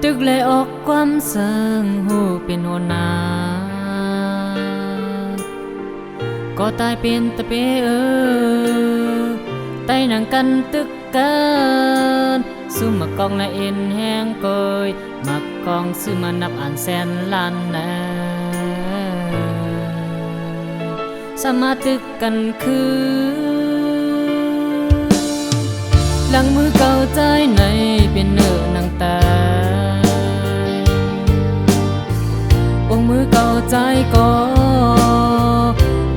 ตึกเลยออกความเสิงหูเป็นหัวหน้าก็ตายเป็นตะเปไต้หนังกันตึกกันซุ่มมากองละเอ็นแห้งเกยมักกองซื้อมานับอ่านแสนล้านนะสมาตึกกันคือหลังมือเก่าใจในเป็นเนื้อนังตาองมือเก่าใจก็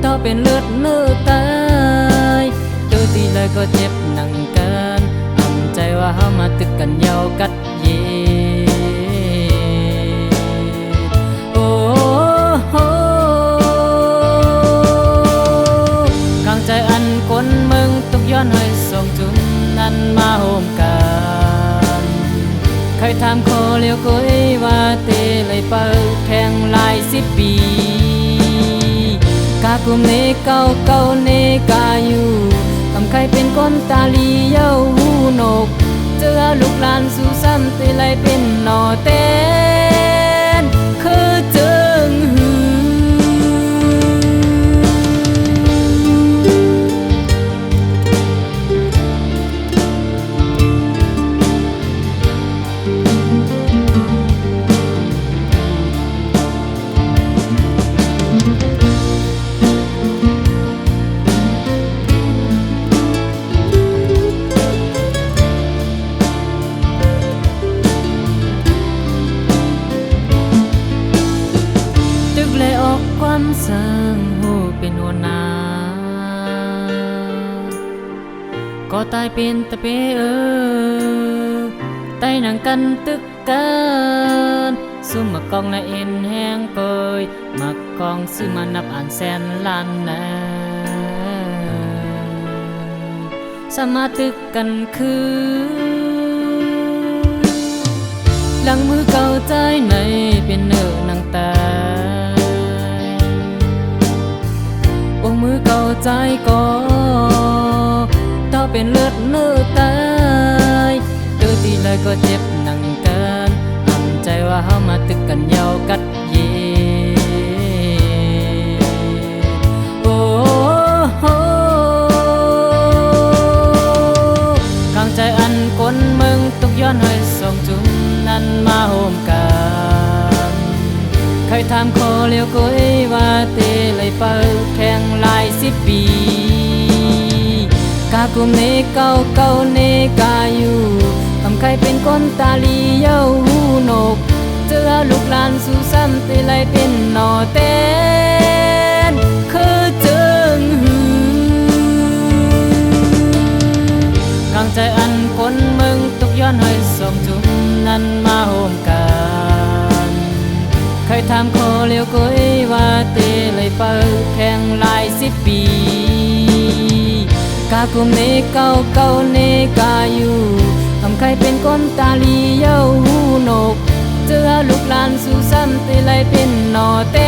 ต่อเป็นเลือดเนื้อตายโดยที่เลยก็เจ็บหนังกันอำใจว่าเฮามาตึกกันยาวกัดเย็โอ้โหกลางใจอันคนเมืองต้องย้อนให้ส่งจุ่มนั้นมาโฮมกันใครถามขอเลี้ยวก้อยว่าเตเลยเปิดแข่งหลาย10 ปีกากุมเนเก่าเก่าเนกาอยู่ทำใครเป็นคนตาลีเย้าหูนกเจอลูกหลานสู่ซ้ำเตเลยเป็นหนอเต้นคือจึงเลยออกความเสิงหูเป็นหัวหน้าก็ตายเป็นตะเปไต้หนังกันตึกกันซุ่มมากองละเอ็นแห้งเกยมักกองซื้อมานับอ่านแสนล้านนะสมาตึกกันคือหลังมือเก่าใจในเป็นเนื้อนังตาองมือเก่าใจก็ต่อเป็นเลือดเนื้อตายโดยที่เลยก็เจ็บหนังกันอำใจว่าเฮามาตึกกันยาวกัดเย็โอ้โหกลางใจอันคนเมืองต้องย้อนให้ส่งจุ่มนั้นมาโฮมกันใครถามขอเลี้ยวก้อยว่าเตเลยเปิดแข่งหลาย10 ปีกากุมเนเก่าเก่าเนกาอยู่ทำใครเป็นคนตาลีเย้าหูนกเจอลูกหลานสู่ซ้ำเตเลยเป็นหนอเต้นคือจึงกลางใจอันคนเมืองตกย้อนให้ส่งจุ่มนั้นมาโฮมกันใครถามขอเลี้ยวก้อยว่าเตเลยเปิดแข่งหลาย10 ปีกากุมเนเก่าเก่าเนกาอยู่ทำใครเป็นคนตาลีเย้าหูนกเจอลูกหลานสู่ซ้ำเตเลยเป็นหนอเต้